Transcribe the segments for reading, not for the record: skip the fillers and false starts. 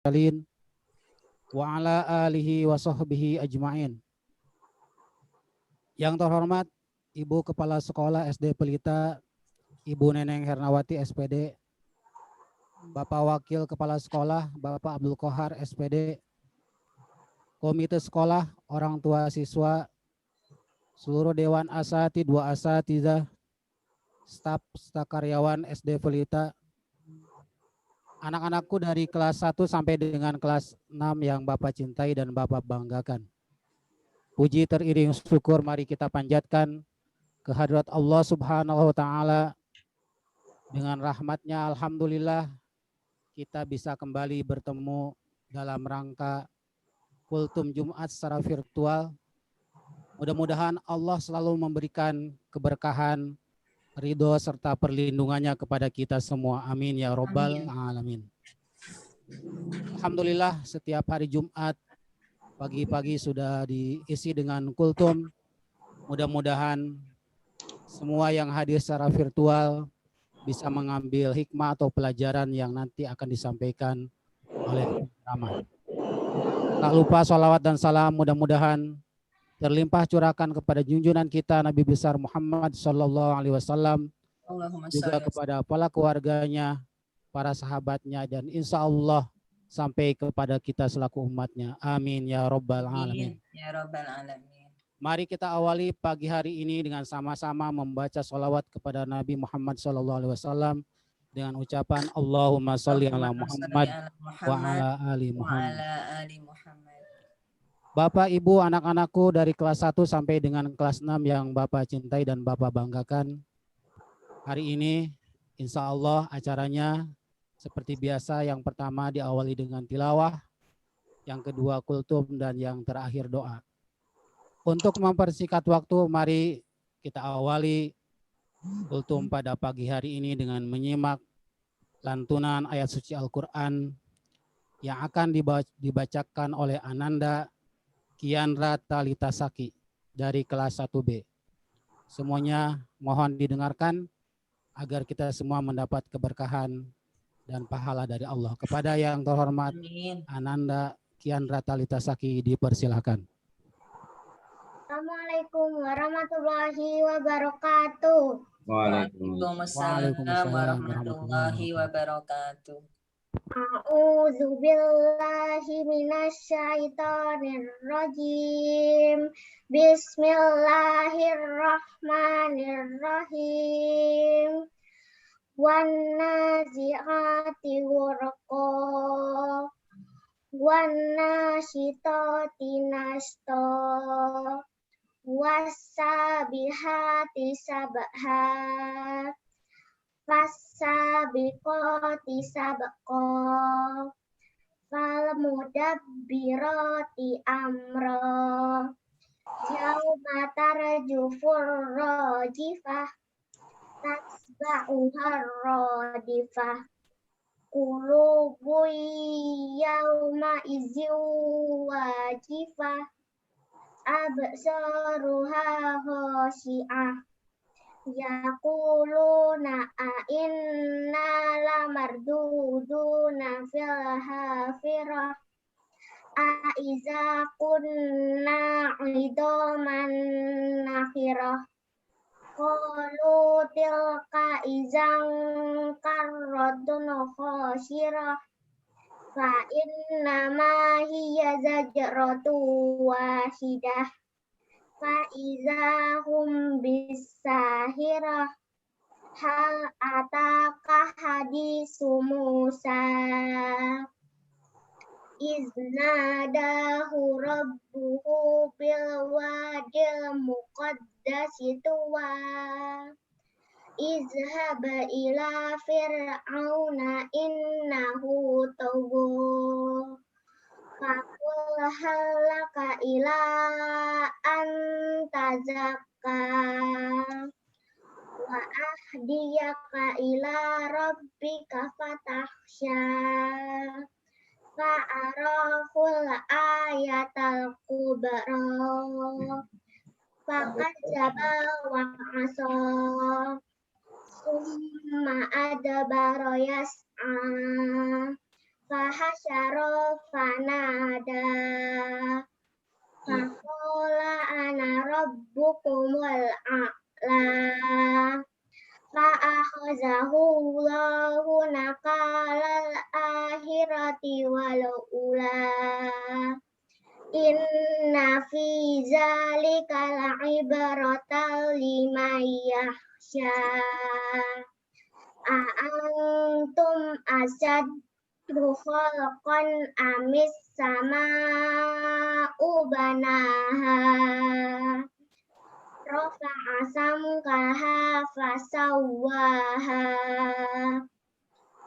mursalin wa ala alihi wa sahbihi ajma'in. Yang terhormat Ibu Kepala Sekolah SD Pelita, Ibu Neneng Hernawati SPD, Bapak Wakil Kepala Sekolah, Bapak Abdul Kohar SPD, Komite Sekolah, orang tua siswa, seluruh Dewan Asati, 2 Asatidzah, staf karyawan SD Pelita, anak-anakku dari kelas 1 sampai dengan kelas 6 yang Bapak cintai dan Bapak banggakan. Puji teriring syukur mari kita panjatkan kehadirat Allah Subhanahu wa Ta'ala. Dengan rahmatnya alhamdulillah kita bisa kembali bertemu dalam rangka Kultum Jumat secara virtual. Mudah-mudahan Allah selalu memberikan keberkahan, ridho serta perlindungannya kepada kita semua. Amin ya robbal alamin. Alhamdulillah setiap hari Jumat pagi-pagi sudah diisi dengan kultum. Mudah-mudahan semua yang hadir secara virtual bisa mengambil hikmah atau pelajaran yang nanti akan disampaikan oleh ceramah. Tak lupa sholawat dan salam mudah-mudahan terlimpah curahkan kepada junjungan kita Nabi besar Muhammad Sallallahu Alaihi Wasallam, juga kepada para keluarganya, para sahabatnya, dan insya Allah sampai kepada kita selaku umatnya. Amin ya robbal alamin. Ya robbal alamin. Mari kita awali pagi hari ini dengan sama-sama membaca sholawat kepada Nabi Muhammad SAW dengan ucapan Allahumma sholli ala Muhammad wa ala ali Muhammad. Bapak, Ibu, anak-anakku dari kelas 1 sampai dengan kelas 6 yang Bapak cintai dan Bapak banggakan. Hari ini insya Allah acaranya seperti biasa, yang pertama diawali dengan tilawah, yang kedua kultum, dan yang terakhir doa. Untuk mempersingkat waktu, mari kita awali kultum pada pagi hari ini dengan menyimak lantunan ayat suci Al-Quran yang akan dibacakan oleh Ananda Kiandra Talitasaki dari kelas 1B. Semuanya mohon didengarkan agar kita semua mendapat keberkahan dan pahala dari Allah. Kepada yang terhormat Ananda Kiandra Talitasaki dipersilakan. Assalamualaikum warahmatullahi wabarakatuh. Waalaikumsalam warahmatullahi wabarakatuh. A'udzu billahi minasyaitonir rajim. Bismillahirrahmanirrahim. Wan nazi'ati ghurqa. Wan nasyitati nashta. Wasabihati sabha. Fasabiqati sabqa. Falmudabbirati amra. Yauma tarjufur rajifah. Tatsba'uhar radifah. Qulubu yauma izin wajifah. Absaruha khashi'ah. Yaquluna a'inna lamarduduna fil hafirah. Aiza kunna idoman nakhirah. Qalu tilka izang karratun khasirah. Fa innama hiya zajratu wahidah. Fa iza hum bisahirah. Hal ataka hadisu Musa. Iznadahu rabbuhu bil wadil muqaddasi tuwa. Izhab ila fir'auna innahu tagha. Fakul halaka ila antazakka. Wa ahdiyaka ila rabbika fatahsya. Fa'araful ayatal kubra. Fakadzaba wa asa. Summa adbara yas'a. fahasyara fanada faqala ana rabbukumul a'la fa'akhazahu Allahu nakalal akhirati wal ula inna fi zalika la'ibratan liman yakhsha a'antum asaddu khalqan amis sama'u banaha rafa'a samkaha fasawwaha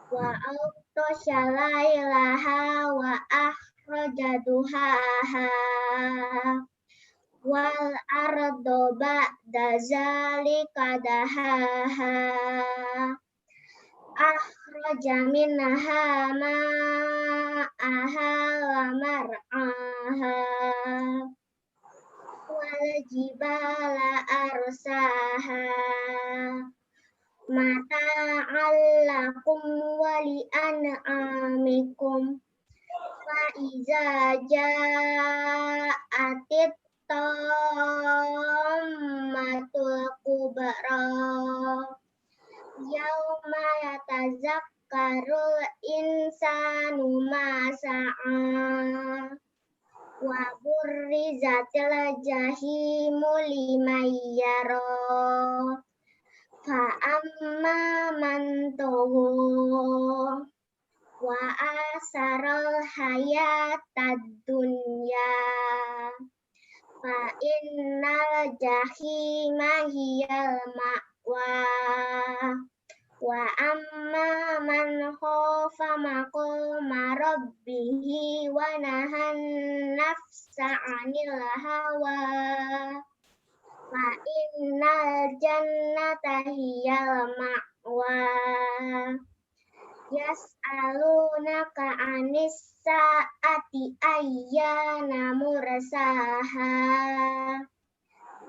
wa aghtasha laylaha wa akhraja duhaha wal ardo ba'da zalika dahaha akhraja minha ma'aha wa mar'aha wal jibala arsaha mata'an lakum wa li'an'amikum fa iza ja'atit tammatul kubra yauma yatazakkarul insanu ma sa'a wa burrizatil jahimu liman yara fa amma man tagha wa asaral hayatad dunya fa innal jahima hiyal ma'wa wa amma man khafa maqama rabbihi wa nahan nafsa 'anil hawa fa innal jannata hiyal ma'wa yas'alunaka 'anis sa'ati ayyana mursaha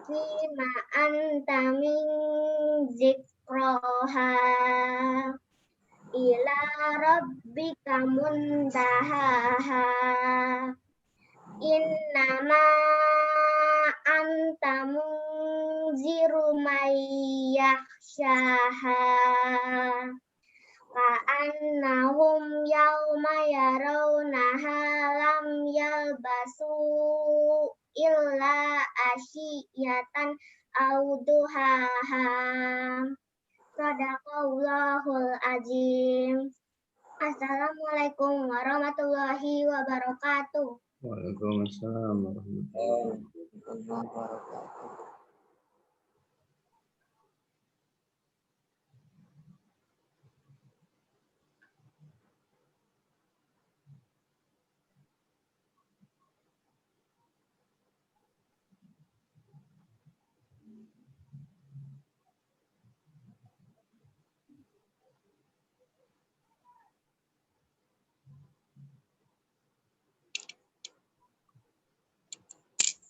fima anta min zikraha ila rabbika muntahaha innama anta munziru may yakhshaha ka'annahum yawma yarawnaha lam yalbasu illa asyiyatan aw duhaha. Shadaqallahul azim. Assalamualaikum warahmatullahi wabarakatuh. Waalaikumsalam warahmatullahi wabarakatuh.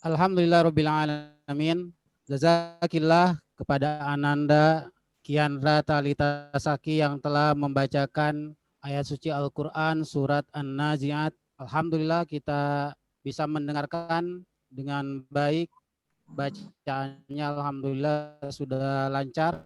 Alhamdulillahirrabbilalamin. Jazakillah kepada Ananda Kiandra Talita Saki yang telah membacakan ayat suci Al-Quran surat An-Nazi'at. Alhamdulillah kita bisa mendengarkan dengan baik. Bacaannya alhamdulillah sudah lancar.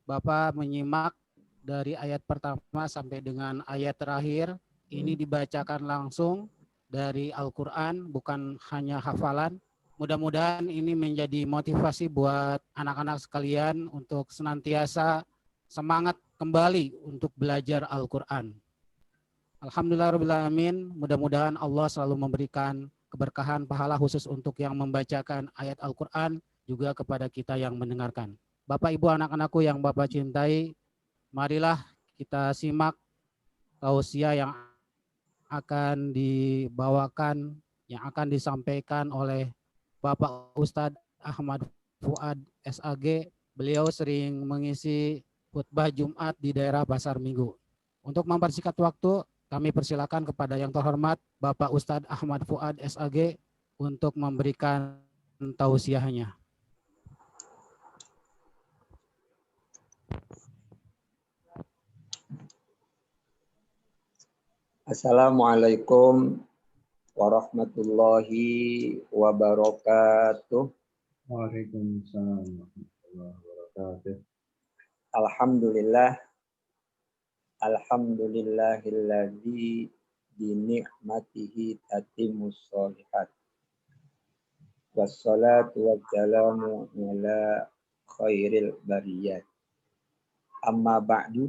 Bapak menyimak dari ayat pertama sampai dengan ayat terakhir. Ini dibacakan langsung dari Al-Quran, bukan hanya hafalan. Mudah-mudahan ini menjadi motivasi buat anak-anak sekalian untuk senantiasa semangat kembali untuk belajar Al-Quran. Alhamdulillahirrahmanirrahim. Mudah-mudahan Allah selalu memberikan keberkahan pahala khusus untuk yang membacakan ayat Al-Quran, juga kepada kita yang mendengarkan. Bapak, Ibu, anak-anakku yang Bapak cintai, marilah kita simak tausiah yang akan dibawakan, yang akan disampaikan oleh Bapak Ustadz Ahmad Fuad SAG. Beliau sering mengisi khutbah Jumat di daerah Pasar Minggu. Untuk mempersingkat waktu, kami persilakan kepada yang terhormat Bapak Ustadz Ahmad Fuad SAG untuk memberikan tausiahnya. Assalamualaikum warahmatullahi wabarakatuh. Waalaikumsalam warahmatullahi wabarakatuh. Alhamdulillah. Alhamdulillahilladzi bi ni'matihi tatimmus sholihat. Wassalatu wassalamu ala khairil bariyat. Amma ba'du.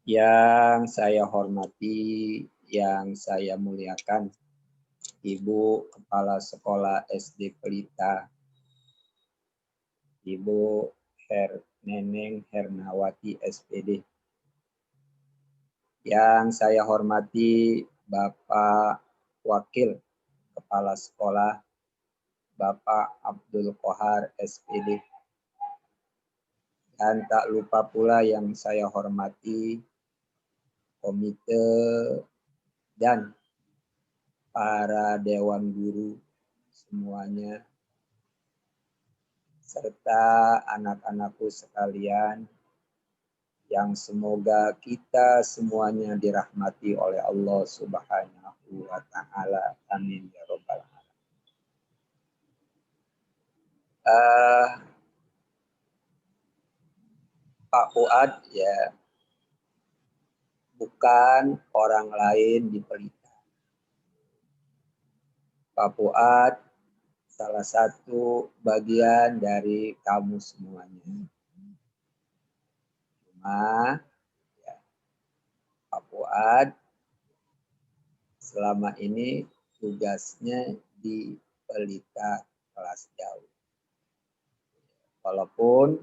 Yang saya hormati, yang saya muliakan, Ibu Kepala Sekolah SD Pelita, Ibu Neneng Hernawati SPD. Yang saya hormati Bapak Wakil Kepala Sekolah, Bapak Abdul Kohar SPD. Dan tak lupa pula yang saya hormati komite dan para dewan guru semuanya, serta anak-anakku sekalian, yang semoga kita semuanya dirahmati oleh Allah Subhanahu wa Ta'ala. Amin ya Rabbal alamin. Pak Fuad ya bukan orang lain di Pelita. Pak Fuad salah satu bagian dari kamu semuanya. Cuma ya, Pak Fuad selama ini tugasnya di Pelita kelas jauh. Walaupun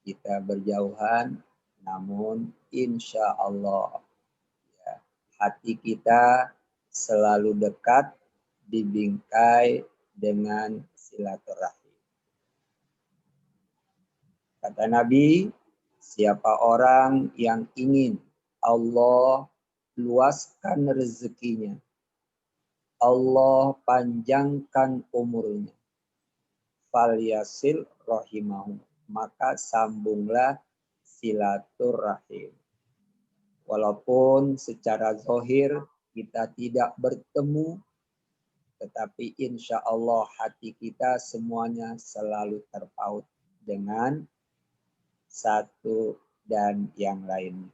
kita berjauhan, namun insya Allah ya, hati kita selalu dekat, dibingkai dengan silaturahim. Kata Nabi, siapa orang yang ingin Allah luaskan rezekinya, Allah panjangkan umurnya, falyasil rahimahu, maka sambunglah silaturahim. Walaupun secara zahir kita tidak bertemu, tetapi insya Allah hati kita semuanya selalu terpaut dengan satu dan yang lainnya.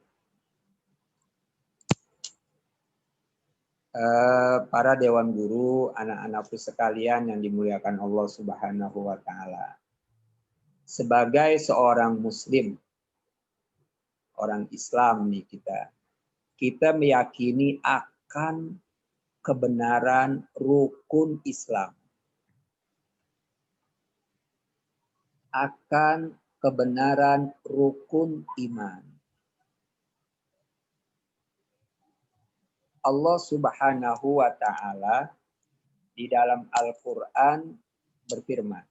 Para dewan guru, anak-anakku sekalian yang dimuliakan Allah Subhanahu wa Ta'ala. Sebagai seorang muslim, orang Islam nih kita meyakini akan kebenaran rukun Islam. Akan kebenaran rukun iman. Allah Subhanahu wa Ta'ala di dalam Al-Quran berfirman,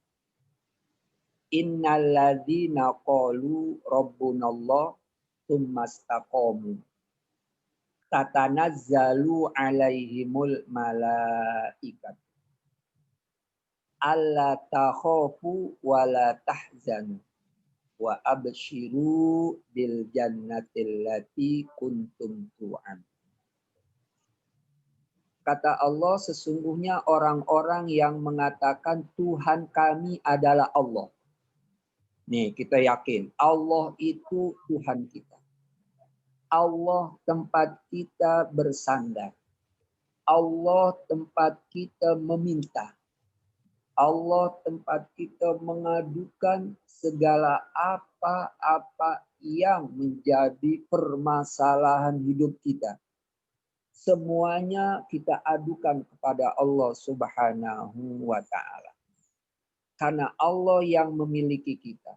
Innalladzina qalu rabbunallah tsumma istaqamu tatanazzalu alaihimul malaikat alla takhafu wa la tahzanu wa abshiru bil jannatil lati kuntum tu'an. Kata Allah, sesungguhnya orang-orang yang mengatakan Tuhan kami adalah Allah. Nih, kita yakin Allah itu Tuhan kita. Allah tempat kita bersandar. Allah tempat kita meminta. Allah tempat kita mengadukan segala apa-apa yang menjadi permasalahan hidup kita. Semuanya kita adukan kepada Allah Subhanahu wa Ta'ala. Karena Allah yang memiliki kita.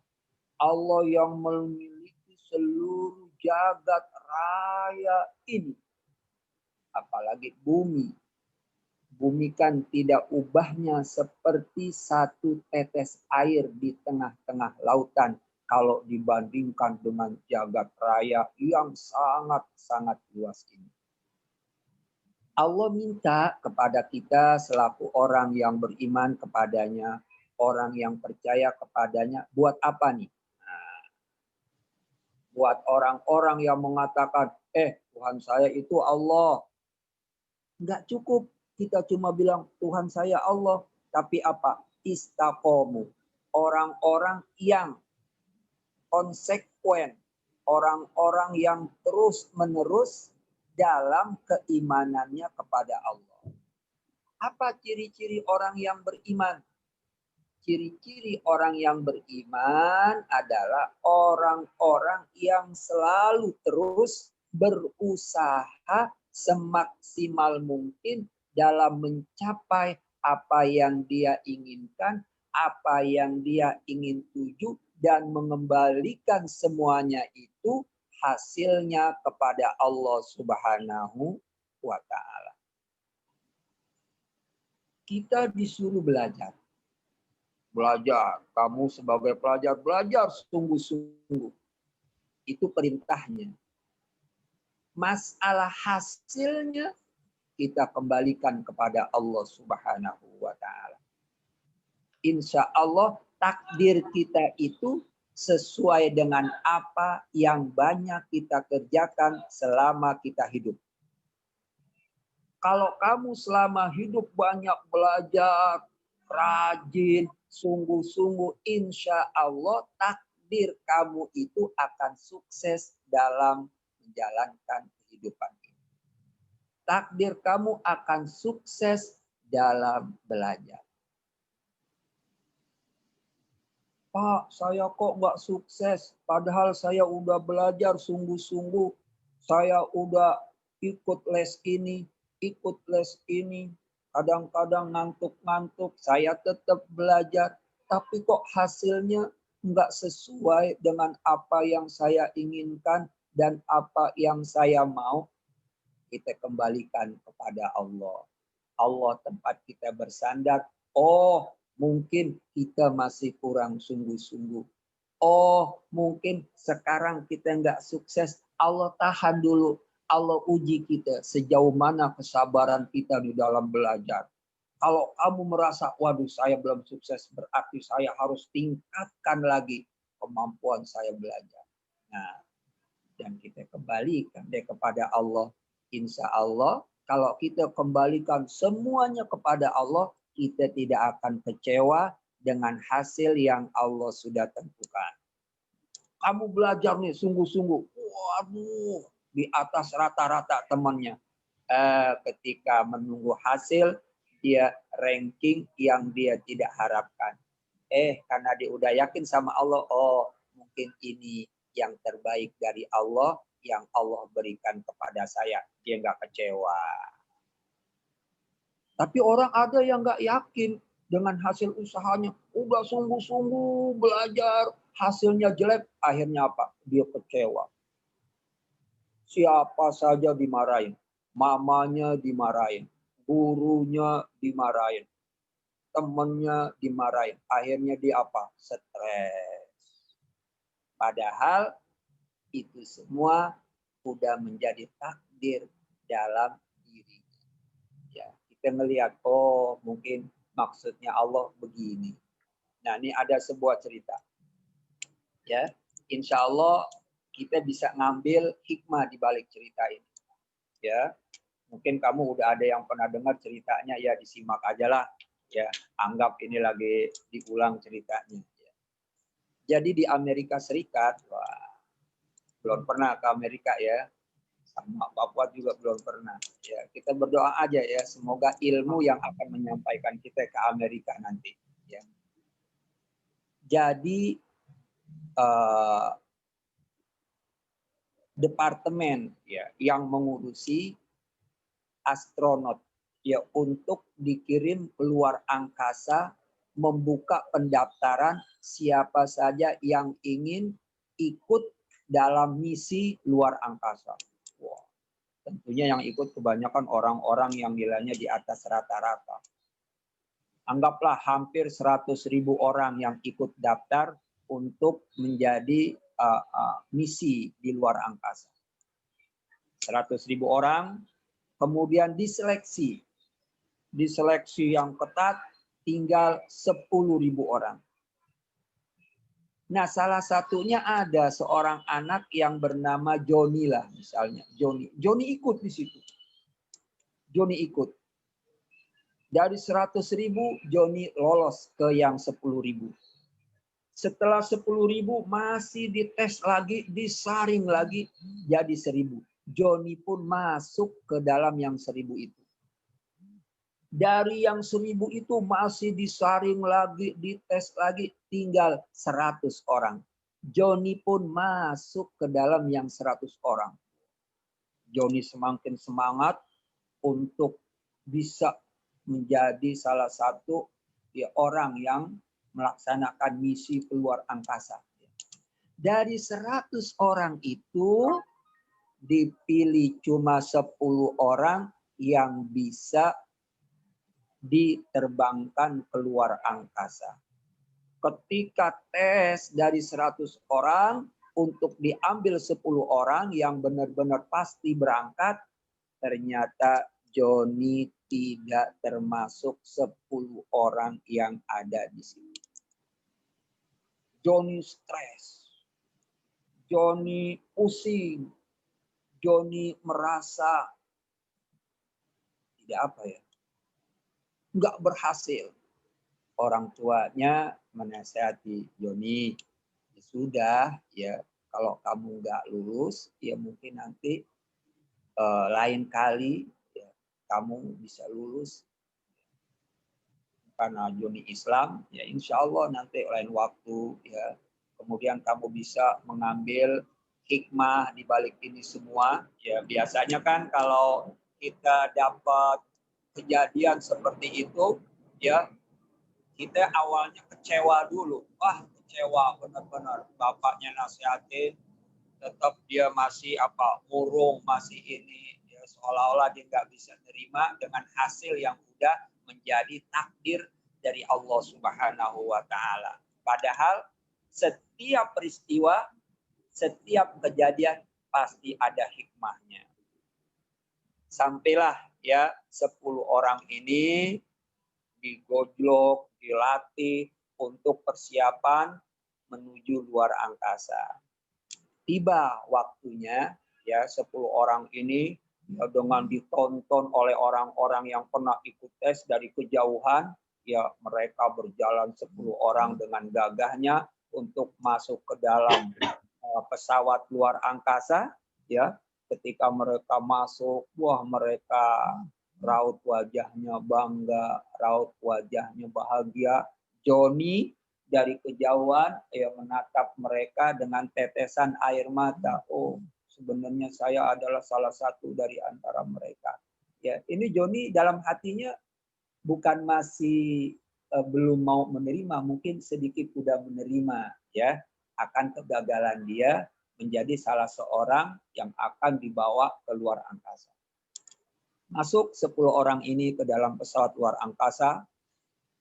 Allah yang memiliki seluruh jagat raya ini. Apalagi bumi. Bumi kan tidak ubahnya seperti satu tetes air di tengah-tengah lautan. Kalau dibandingkan dengan jagat raya yang sangat-sangat luas ini. Allah minta kepada kita selaku orang yang beriman kepadanya, orang yang percaya kepadanya, buat apa nih? Nah, buat orang-orang yang mengatakan, Tuhan saya itu Allah. Enggak cukup kita cuma bilang Tuhan saya Allah. Tapi apa? Istaqomu. Orang-orang yang konsekuen. Orang-orang yang terus-menerus dalam keimanannya kepada Allah. Apa ciri-ciri orang yang beriman? Ciri-ciri orang yang beriman adalah orang-orang yang selalu terus berusaha semaksimal mungkin dalam mencapai apa yang dia inginkan, apa yang dia ingin tuju, dan mengembalikan semuanya itu hasilnya kepada Allah Subhanahu wa Ta'ala. Kita disuruh belajar. Belajar, kamu sebagai pelajar belajar sungguh-sungguh. Itu perintahnya. Masalah hasilnya kita kembalikan kepada Allah Subhanahu wa Ta'ala. Insya Allah takdir kita itu sesuai dengan apa yang banyak kita kerjakan selama kita hidup. Kalau kamu selama hidup banyak belajar, rajin, sungguh-sungguh, insya Allah takdir kamu itu akan sukses dalam menjalankan kehidupan ini. Takdir kamu akan sukses dalam belajar. Pak, saya kok nggak sukses? Padahal saya udah belajar sungguh-sungguh. Saya udah ikut les ini, ikut les ini. Kadang-kadang ngantuk-ngantuk, saya tetap belajar. Tapi kok hasilnya nggak sesuai dengan apa yang saya inginkan dan apa yang saya mau. Kita kembalikan kepada Allah. Allah tempat kita bersandar. Oh, mungkin kita masih kurang sungguh-sungguh. Oh, mungkin sekarang kita nggak sukses. Allah tahan dulu. Allah uji kita sejauh mana kesabaran kita di dalam belajar. Kalau kamu merasa, waduh saya belum sukses, berarti saya harus tingkatkan lagi kemampuan saya belajar. Nah, dan kita kembalikan deh kepada Allah. Insya Allah, kalau kita kembalikan semuanya kepada Allah, kita tidak akan kecewa dengan hasil yang Allah sudah tentukan. Kamu belajar nih sungguh-sungguh. Waduh, di atas rata-rata temannya. Ketika menunggu hasil, dia ranking yang dia tidak harapkan. Karena dia udah yakin sama Allah, oh mungkin ini yang terbaik dari Allah, yang Allah berikan kepada saya. Dia nggak kecewa. Tapi orang ada yang nggak yakin dengan hasil usahanya. Udah sungguh-sungguh belajar, hasilnya jelek, akhirnya apa? Dia kecewa. Siapa saja dimarahin. Mamanya dimarahin. Gurunya dimarahin. Temannya dimarahin. Akhirnya dia apa? Stres. Padahal itu semua sudah menjadi takdir dalam dirinya. Ya, kita melihat, oh mungkin maksudnya Allah begini. Nah, ini ada sebuah cerita. Ya, insya Allah kita bisa ngambil hikmah di balik cerita ini. Ya, mungkin kamu udah ada yang pernah dengar ceritanya, ya disimak aja lah. Ya, anggap ini lagi diulang ceritanya. Ya. Jadi di Amerika Serikat, wah, belum pernah ke Amerika ya, sama Papua juga belum pernah. Ya, kita berdoa aja ya, semoga ilmu yang akan menyampaikan kita ke Amerika nanti. Ya. Jadi departemen ya yang mengurusi astronot ya untuk dikirim keluar angkasa, membuka pendaftaran siapa saja yang ingin ikut dalam misi luar angkasa. Wow. Tentunya yang ikut kebanyakan orang-orang yang nilainya di atas rata-rata. Anggaplah hampir 100.000 orang yang ikut daftar untuk menjadi misi di luar angkasa. 100.000 orang, kemudian diseleksi. Diseleksi yang ketat tinggal 10.000 orang. Nah, salah satunya ada seorang anak yang bernama Joni lah misalnya. Joni ikut di situ. Joni ikut. Dari 100.000 Joni lolos ke yang 10.000. Setelah 10.000 masih dites lagi, disaring lagi jadi 1.000. Joni pun masuk ke dalam yang 1.000 itu. Dari yang 1.000 itu masih disaring lagi, dites lagi, tinggal 100 orang. Joni pun masuk ke dalam yang 100 orang. Joni semakin semangat untuk bisa menjadi salah satu orang yang melaksanakan misi keluar angkasa. Dari 100 orang itu dipilih cuma 10 orang yang bisa diterbangkan keluar angkasa. Ketika tes dari 100 orang untuk diambil 10 orang yang benar-benar pasti berangkat, ternyata Joni tidak termasuk 10 orang yang ada di sini. Joni stres, Joni pusing, Joni merasa nggak berhasil. Orang tuanya menasihati Joni, sudah ya kalau kamu nggak lulus ya mungkin nanti lain kali ya, kamu bisa lulus. Karena Joni Islam ya insya Allah nanti lain waktu ya kemudian kamu bisa mengambil hikmah di balik ini semua. Ya biasanya kan kalau kita dapat kejadian seperti itu ya kita awalnya kecewa dulu. Wah, kecewa benar-benar. Bapaknya nasihatin, tetap dia masih murung, masih ini. Ya, seolah-olah dia nggak bisa nerima dengan hasil yang udah menjadi takdir dari Allah Subhanahu wa Ta'ala. Padahal setiap peristiwa, setiap kejadian pasti ada hikmahnya. Sampailah ya 10 orang ini digojlok, dilatih untuk persiapan menuju luar angkasa. Tiba waktunya ya 10 orang ini ya, dengan ditonton oleh orang-orang yang pernah ikut tes dari kejauhan, ya mereka berjalan 10 orang dengan gagahnya untuk masuk ke dalam pesawat luar angkasa. Ya, ketika mereka masuk, wah mereka raut wajahnya bangga, raut wajahnya bahagia. Joni dari kejauhan ya menatap mereka dengan tetesan air mata. Oh, sebenarnya saya adalah salah satu dari antara mereka. Ya, ini Joni dalam hatinya bukan masih belum mau menerima, mungkin sedikit sudah menerima ya akan kegagalan dia menjadi salah seorang yang akan dibawa ke luar angkasa. Masuk 10 orang ini ke dalam pesawat luar angkasa.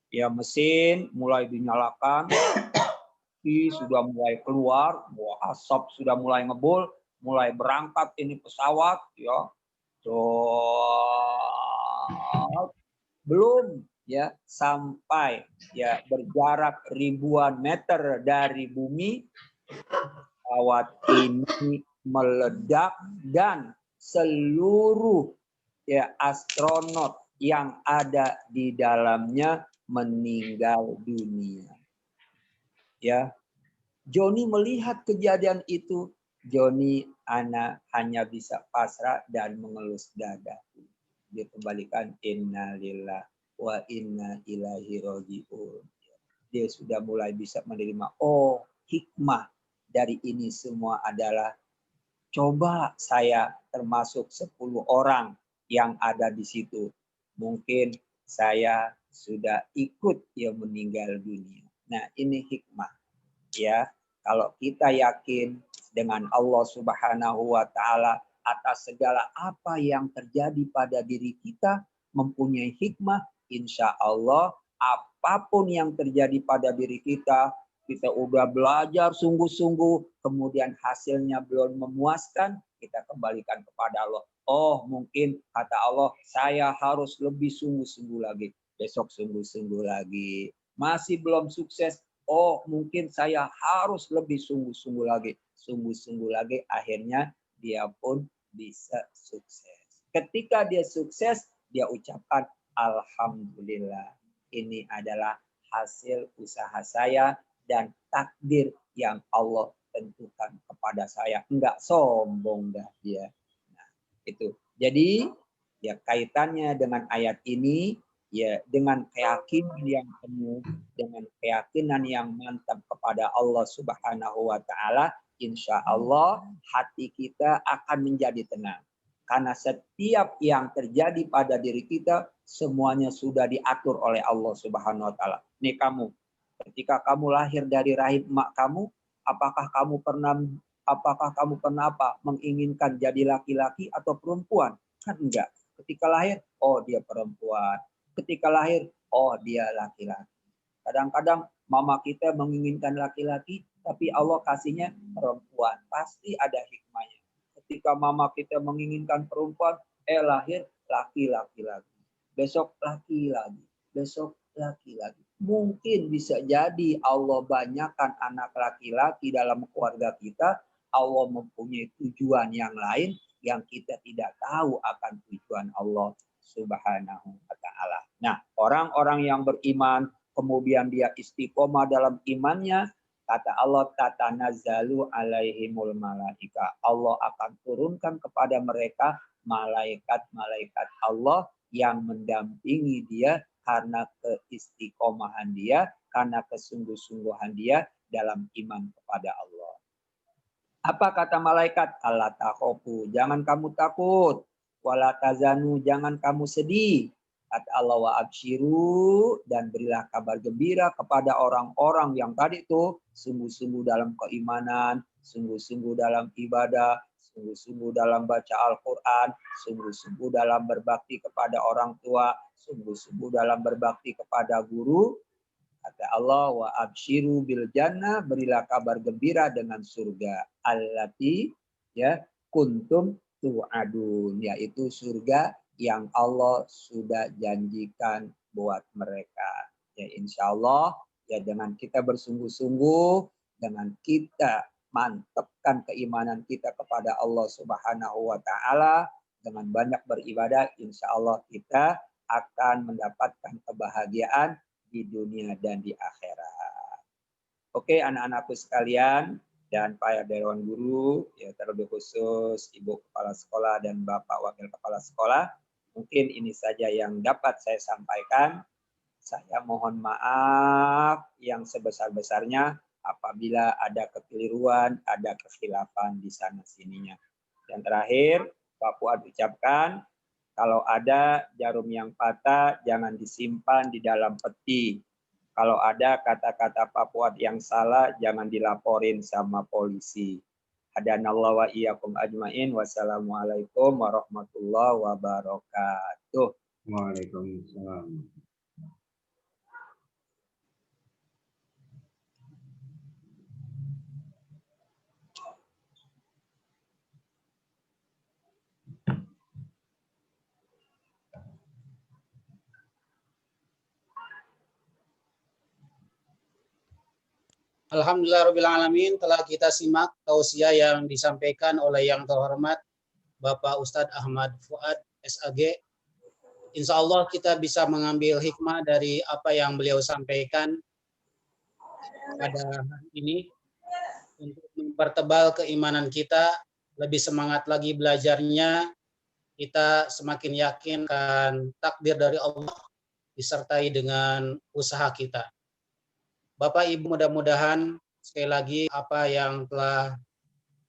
Ya mesin mulai dinyalakan. Api sudah mulai keluar. Asap sudah mulai ngebul. Mulai berangkat ini pesawat. Ya. Belum ya sampai ya berjarak ribuan meter dari bumi. Pesawat ini meledak dan seluruh ya astronot yang ada di dalamnya meninggal dunia. Ya, Joni melihat kejadian itu, Joni hanya bisa pasrah dan mengelus dada. Dia kembalikan innalillah wa inna ilaihi raji'un. Dia sudah mulai bisa menerima, oh hikmah dari ini semua adalah coba saya termasuk 10 orang yang ada di situ. Mungkin saya sudah ikut yang meninggal dunia. Nah, ini hikmah. Ya, kalau kita yakin dengan Allah Subhanahu wa Ta'ala atas segala apa yang terjadi pada diri kita mempunyai hikmah, insya Allah apapun yang terjadi pada diri kita udah belajar sungguh-sungguh, kemudian hasilnya belum memuaskan, kita kembalikan kepada Allah. Oh, mungkin kata Allah, saya harus lebih sungguh-sungguh lagi. Besok sungguh-sungguh lagi. Masih belum sukses. oh mungkin saya harus lebih sungguh-sungguh lagi, akhirnya dia pun bisa sukses. Ketika dia sukses, dia ucapkan alhamdulillah, ini adalah hasil usaha saya dan takdir yang Allah tentukan kepada saya. Enggak sombong dah dia. Nah, itu. Jadi ya kaitannya dengan ayat ini, ya dengan keyakinan yang penuh, dengan keyakinan yang mantap kepada Allah Subhanahu wa taala, insya Allah hati kita akan menjadi tenang. Karena setiap yang terjadi pada diri kita semuanya sudah diatur oleh Allah Subhanahu wa taala. Nih kamu, ketika kamu lahir dari rahim emak kamu, apakah kamu pernah apa? Menginginkan jadi laki-laki atau perempuan? Kan enggak. Ketika lahir, oh dia perempuan. Ketika lahir, oh dia laki-laki. Kadang-kadang mama kita menginginkan laki-laki, tapi Allah kasihnya perempuan. Pasti ada hikmahnya. Ketika mama kita menginginkan perempuan, lahir laki-laki lagi. Besok laki lagi. Besok laki lagi. Mungkin bisa jadi Allah banyakkan anak laki-laki dalam keluarga kita. Allah mempunyai tujuan yang lain yang kita tidak tahu akan tujuan Allah Subhanahu wa taala. Nah, orang-orang yang beriman kemudian dia istiqomah dalam imannya, kata Allah, tatanazzalu alaihimul malaika. Allah akan turunkan kepada mereka malaikat-malaikat Allah yang mendampingi dia karena keistiqomahan dia, karena kesungguh-sungguhan dia dalam iman kepada Allah. Apa kata malaikat? Allah takhofu, jangan kamu takut. Wala tazanu, jangan kamu sedih. Kata Allah, wa absyiru, dan berilah kabar gembira kepada orang-orang yang tadi itu sungguh-sungguh dalam keimanan, sungguh-sungguh dalam ibadah, sungguh-sungguh dalam baca Al-Quran, sungguh-sungguh dalam berbakti kepada orang tua, sungguh-sungguh dalam berbakti kepada guru. Kata Allah, wa absyiru bil jannah, berilah kabar gembira dengan surga. Allati ya kuntum tu'adun, yaitu surga yang Allah sudah janjikan buat mereka. Ya insya Allah, ya dengan kita bersungguh-sungguh, dengan kita mantapkan keimanan kita kepada Allah Subhanahu wa taala, dengan banyak beribadah, insya Allah kita akan mendapatkan kebahagiaan di dunia dan di akhirat. Oke, anak-anakku sekalian dan Pak Dewan Guru, ya terlebih khusus Ibu Kepala Sekolah dan Bapak Wakil Kepala Sekolah, mungkin ini saja yang dapat saya sampaikan. Saya mohon maaf yang sebesar-besarnya apabila ada kekeliruan, ada kekhilafan di sana sininya. Dan terakhir, Pak Fuad ucapkan, kalau ada jarum yang patah, jangan disimpan di dalam peti. Kalau ada kata-kata Pak Fuad yang salah, jangan dilaporin sama polisi. Hadanallahu wa iyyakum ajmain. Wassalamualaikum warahmatullahi wabarakatuh. Waalaikumsalam. Alhamdulillahirrahmanirrahim, telah kita simak tausiah yang disampaikan oleh yang terhormat Bapak Ustadz Ahmad Fuad SAG. Insya Allah kita bisa mengambil hikmah dari apa yang beliau sampaikan pada hari ini untuk mempertebal keimanan kita, lebih semangat lagi belajarnya, kita semakin yakin akan takdir dari Allah disertai dengan usaha kita. Bapak Ibu, mudah-mudahan sekali lagi apa yang telah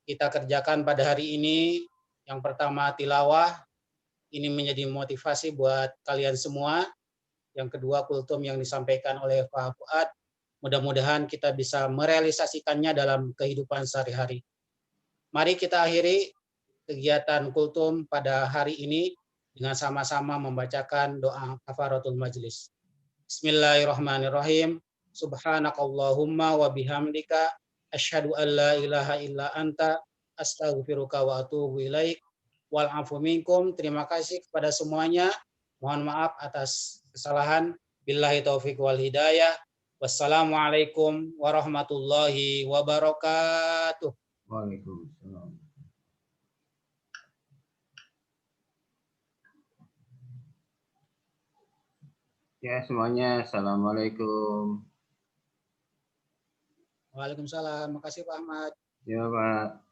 kita kerjakan pada hari ini, yang pertama tilawah, ini menjadi motivasi buat kalian semua. Yang kedua kultum yang disampaikan oleh Pak Fuad, mudah-mudahan kita bisa merealisasikannya dalam kehidupan sehari-hari. Mari kita akhiri kegiatan kultum pada hari ini dengan sama-sama membacakan doa kafaratul majlis. Bismillahirrahmanirrahim. Subhanakallahumma wa bihamdika asyhadu an la ilaha illa anta astaghfiruka wa atubu ilaik. Wal afu minkum. Terima kasih kepada semuanya. Mohon maaf atas kesalahan. Billahi taufik wal hidayah. Wassalamualaikum warahmatullahi wabarakatuh. Waalaikumsalam. Ya semuanya, assalamualaikum. Waalaikumsalam. Makasih Pak Ahmad. Ya Pak.